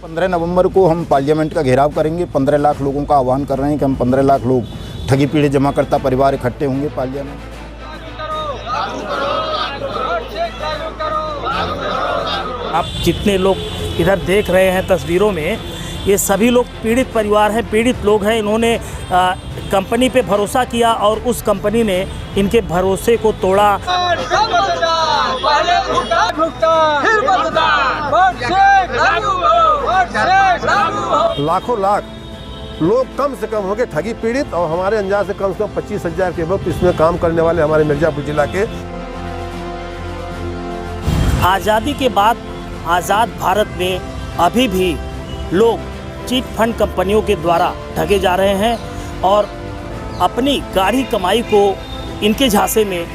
15 नवंबर को हम पार्लियामेंट का घेराव करेंगे। 15 लाख लोगों का आह्वान कर रहे हैं कि हम 15 लाख लोग ठगी पीड़ित जमाकर्ता परिवार इकट्ठे होंगे पार्लियामेंट। आप जितने लोग इधर देख रहे हैं तस्वीरों में, ये सभी लोग पीड़ित परिवार हैं, पीड़ित लोग हैं। इन्होंने कंपनी पे भरोसा किया और उस कंपनी ने इनके भरोसे को तोड़ा। लाखों लाख लोग कम से कम होंगे ठगी पीड़ित, और हमारे अंदाज से कम 25,000 के वक्त इसमें काम करने वाले हमारे मिर्जापुर जिला के। आज़ादी के बाद आज़ाद भारत में अभी भी लोग चिट फंड कंपनियों के द्वारा ठगे जा रहे हैं और अपनी गाढ़ी कमाई को इनके झांसे में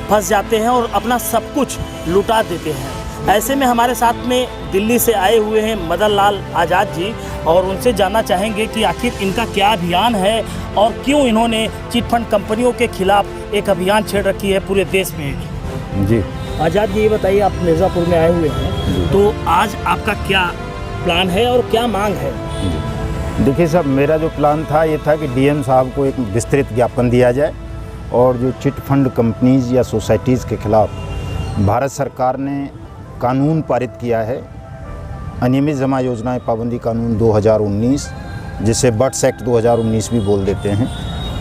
फंस जाते हैं और अपना सब कुछ लुटा देते हैं। ऐसे में हमारे साथ में दिल्ली से आए हुए हैं मदन लाल आज़ाद जी, और उनसे जानना चाहेंगे कि आखिर इनका क्या अभियान है और क्यों इन्होंने चिट फंड कंपनियों के खिलाफ एक अभियान छेड़ रखी है पूरे देश में। जी आज़ाद जी, ये बताइए, आप मिर्ज़ापुर में आए हुए हैं, तो आज आपका क्या प्लान है और क्या मांग है? देखिए साहब, मेरा जो प्लान था ये था कि डीएम साहब को एक विस्तृत ज्ञापन दिया जाए और जो चिट फंड कंपनीज़ या सोसाइटीज़ के खिलाफ भारत सरकार ने कानून पारित किया है, अनियमित जमा योजनाएं पाबंदी कानून 2019, जिसे बट्स एक्ट 2019 भी बोल देते हैं,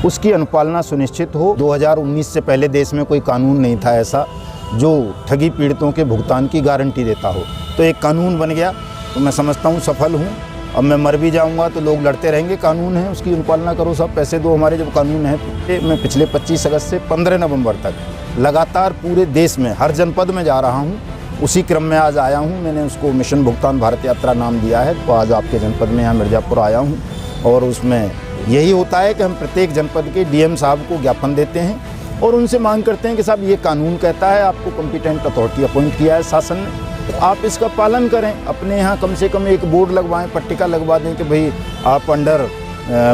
उसकी अनुपालना सुनिश्चित हो। 2019 से पहले देश में कोई कानून नहीं था ऐसा जो ठगी पीड़ितों के भुगतान की गारंटी देता हो। तो एक कानून बन गया, तो मैं समझता हूँ सफल हूँ। अब मैं मर भी जाऊँगा तो लोग लड़ते रहेंगे, कानून है उसकी अनुपालना करो, सब पैसे दो हमारे जब कानून है। मैं पिछले 25 अगस्त से 15 नवंबर तक लगातार पूरे देश में हर जनपद में जा रहा हूँ। उसी क्रम में आज आया हूँ, मैंने उसको मिशन भुगतान भारत यात्रा नाम दिया है। तो आज आपके जनपद में यहाँ मिर्ज़ापुर आया हूँ और उसमें यही होता है कि हम प्रत्येक जनपद के डीएम साहब को ज्ञापन देते हैं और उनसे मांग करते हैं कि साहब ये कानून कहता है, आपको कॉम्पिटेंट अथॉरिटी अपॉइंट किया है शासन ने, तो आप इसका पालन करें। अपने यहाँ कम से कम एक बोर्ड लगवाएं, पट्टिका लगवा दें कि भाई आप अंडर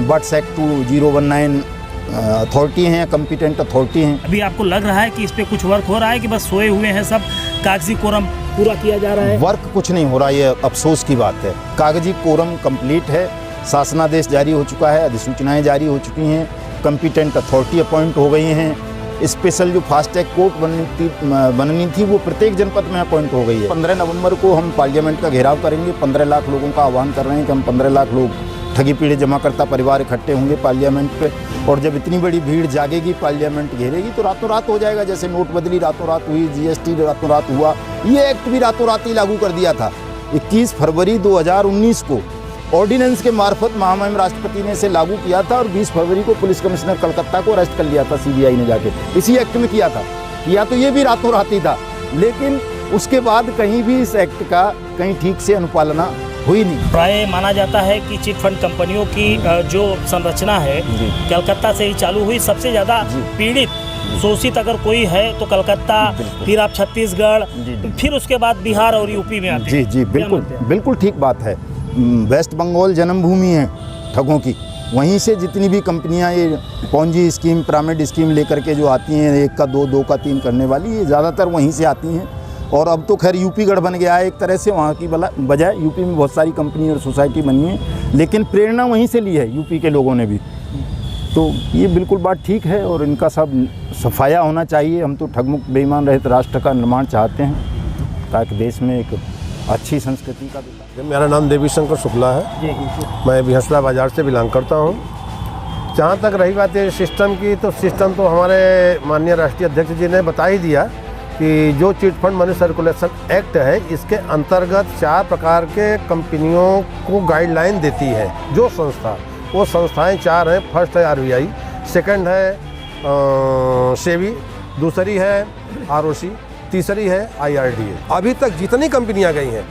बट्स एक्ट 2019 अथॉरिटी हैं, कॉम्पिटेंट अथॉरिटी हैं। अभी आपको लग रहा है कि इस पे कुछ वर्क हो रहा है कि बस सोए हुए हैं, सब कागजी कोरम पूरा किया जा रहा है? वर्क कुछ नहीं हो रहा, ये अफसोस की बात है। कागजी कोरम कंप्लीट है, शासनादेश जारी हो चुका है, अधिसूचनाएं जारी हो चुकी हैं, कॉम्पिटेंट अथॉरिटी अपॉइंट हो गई हैं। स्पेशल जो फास्टैग कोर्ट बननी थी वो प्रत्येक जनपद में अपॉइंट हो गई है। 15 नवंबर को हम पार्लियामेंट का घेराव करेंगे। 15 लाख लोगों का आह्वान कर रहे हैं कि हम 15 लाख लोग ठगी पीड़ित जमाकर्ता परिवार इकट्ठे होंगे पार्लियामेंट पे, और जब इतनी बड़ी भीड़ जागेगी, पार्लियामेंट घेरेगी, तो रातों रात हो जाएगा। जैसे नोटबंदी रातों रात हुई, जीएसटी रातों रात हुआ, ये एक्ट भी रातों रात ही लागू कर दिया था। 21 फरवरी 2019 को ऑर्डिनेंस के मार्फत महामहिम राष्ट्रपति ने इसे लागू किया था और 20 फरवरी को पुलिस कमिश्नर कलकत्ता को अरेस्ट कर लिया था सीबीआई ने जाके, इसी एक्ट में किया था। किया तो ये भी रातों रात ही था, लेकिन उसके बाद कहीं भी इस एक्ट का कहीं ठीक से अनुपालना हुई नहीं। प्राय माना जाता है कि चिट फंड कंपनियों की जो संरचना है कलकत्ता से ही चालू हुई। सबसे ज़्यादा पीड़ित शोषित अगर कोई है तो कलकत्ता, फिर आप छत्तीसगढ़, फिर उसके बाद बिहार और यूपी में आते हैं। जी बिल्कुल बिल्कुल ठीक बात है। वेस्ट बंगाल जन्मभूमि है ठगों की, वहीं से जितनी भी कंपनियां ये पॉन्जी स्कीम, पिरामिड स्कीम लेकर के जो आती हैं, 1 का 2, 2 का 3 करने वाली, ये ज़्यादातर वहीं से आती हैं। और अब तो खैर यूपी गढ़ बन गया है एक तरह से, वहाँ की बजाय यूपी में बहुत सारी कंपनी और सोसाइटी बनी है, लेकिन प्रेरणा वहीं से ली है यूपी के लोगों ने भी। तो ये बिल्कुल बात ठीक है और इनका सब सफाया होना चाहिए। हम तो ठगमुक्त बेईमान रहित राष्ट्र का निर्माण चाहते हैं ताकि देश में एक अच्छी संस्कृति का विकास। मेरा नाम देवी शंकर शुक्ला है, मैं बिहसला बाज़ार से बिलोंग करता हूँ। जहाँ तक रही बात है सिस्टम की, तो सिस्टम तो हमारे माननीय राष्ट्रीय अध्यक्ष जी ने बता ही दिया कि जो chit fund money circulation act है, इसके अंतर्गत 4 प्रकार के कंपनियों को गाइडलाइन देती है जो संस्था। वो संस्थाएं 4 हैं। फर्स्ट है आरबीआई, सेकंड है सेबी, दूसरी है आरओसी, तीसरी है आईआरडीए। अभी तक जितनी कंपनियां गई हैं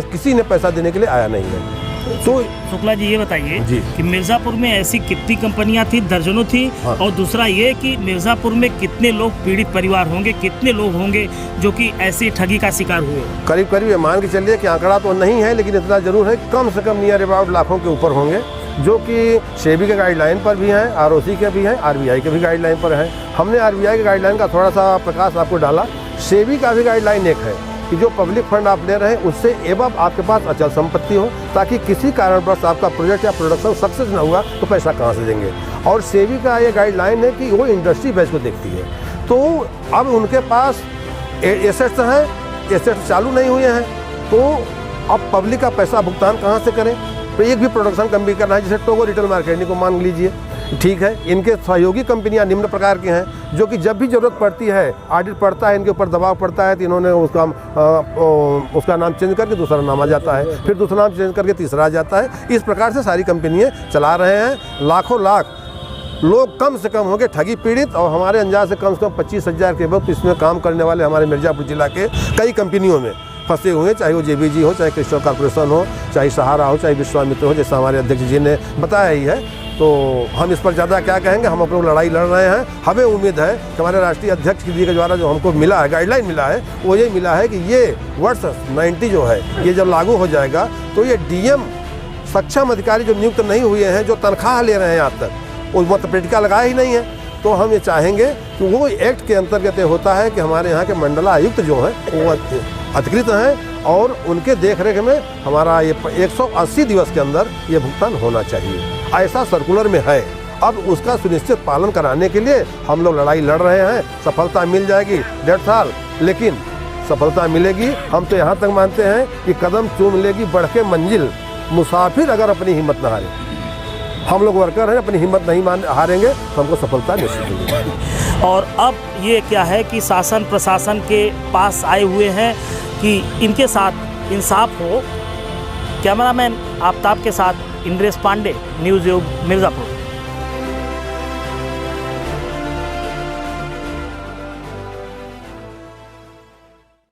किसी ने पैसा देने के लिए आया नहीं है। तो शुक्ला जी ये बताइए कि मिर्ज़ापुर में ऐसी कितनी कंपनियां थी? दर्जनों थी। हाँ। और दूसरा ये कि मिर्ज़ापुर में कितने लोग पीड़ित परिवार होंगे, कितने लोग होंगे जो कि ऐसी ठगी का शिकार हुए? करीब करीब मान के चलिए कि आंकड़ा तो नहीं है, लेकिन इतना जरूर है कम से कम नियर अबाउट लाखों के ऊपर होंगे, जो कि सेबी के गाइडलाइन पर भी हैं, आरओसी के भी हैं, आरबीआई के भी गाइडलाइन पर हैं। हमने आरबीआई के गाइडलाइन का थोड़ा सा प्रकाश आपको डाला। सेबी का भी गाइडलाइन एक है, कि जो पब्लिक फंड आप ले रहे हैं उससे एवं आपके पास अचल संपत्ति हो, ताकि किसी कारणवश आपका प्रोजेक्ट या प्रोडक्शन सक्सेस ना हुआ तो पैसा कहाँ से देंगे। और सेबी का ये गाइडलाइन है कि वो इंडस्ट्री बेस को देखती है। तो अब उनके पास एसेट्स हैं, एसेट्स चालू नहीं हुए हैं, तो अब पब्लिक का पैसा भुगतान कहाँ से करें। तो एक भी प्रोडक्शन कम भी करना है, जैसे टोगो रिटेल मार्केटिंग को मान लीजिए, ठीक है, इनके सहयोगी कंपनियां निम्न प्रकार की हैं, जो कि जब भी ज़रूरत पड़ती है, ऑडिट पड़ता है, इनके ऊपर दबाव पड़ता है, तो इन्होंने उसका नाम चेंज करके दूसरा नाम आ जाता है, फिर दूसरा नाम चेंज करके तीसरा आ जाता है। इस प्रकार से सारी कंपनियाँ चला रहे हैं। लाखों लाख लोग कम से कम होंगे ठगी पीड़ित, और हमारे अंदाज से कम 25,000 के वक्त इसमें काम करने वाले हमारे मिर्ज़ापुर जिला के कई कंपनियों में फंसे हुए, चाहे वो JBG हो, चाहे क्रिस्टल कॉर्पोरेशन हो, चाहे सहारा हो, चाहे विश्वामित्र हो, जैसा हमारे अध्यक्ष जी ने बताया ही है। तो हम इस पर ज़्यादा क्या कहेंगे, हम अपनी लड़ाई लड़ रहे हैं। हमें उम्मीद है कि हमारे राष्ट्रीय अध्यक्ष जी के द्वारा जो हमको मिला है, गाइडलाइन मिला है, वो ये मिला है कि ये वर्ष 90 जो है, ये जब लागू हो जाएगा तो ये DM सक्षम अधिकारी जो नियुक्त नहीं हुए हैं, जो तनख्वाह ले रहे हैं आज तक, वो मतपेटिका लगाया ही नहीं है। तो हम ये चाहेंगे कि वो एक्ट के अंतर्गत होता है कि हमारे यहाँ के मंडलायुक्त जो हैं वो अधिकृत हैं, और उनके देखरेख में हमारा ये 180 दिवस के अंदर ये भुगतान होना चाहिए, ऐसा सर्कुलर में है। अब उसका सुनिश्चित पालन कराने के लिए हम लोग लड़ाई लड़ रहे हैं। सफलता मिल जाएगी 1.5 साल, लेकिन सफलता मिलेगी। हम तो यहाँ तक मानते हैं कि कदम चूम लेगी बढ़ के मंजिल, मुसाफिर अगर अपनी हिम्मत न हारे। हम लोग वर्कर हैं, अपनी हिम्मत नहीं हारेंगे तो हमको सफलता निश्चित मिलेगी। और अब ये क्या है कि शासन प्रशासन के पास आए हुए हैं कि इनके साथ इंसाफ हो। कैमरामैन आफ्ताब के साथ इंद्रेश पांडे, न्यूज़ योग, मिर्ज़ापुर।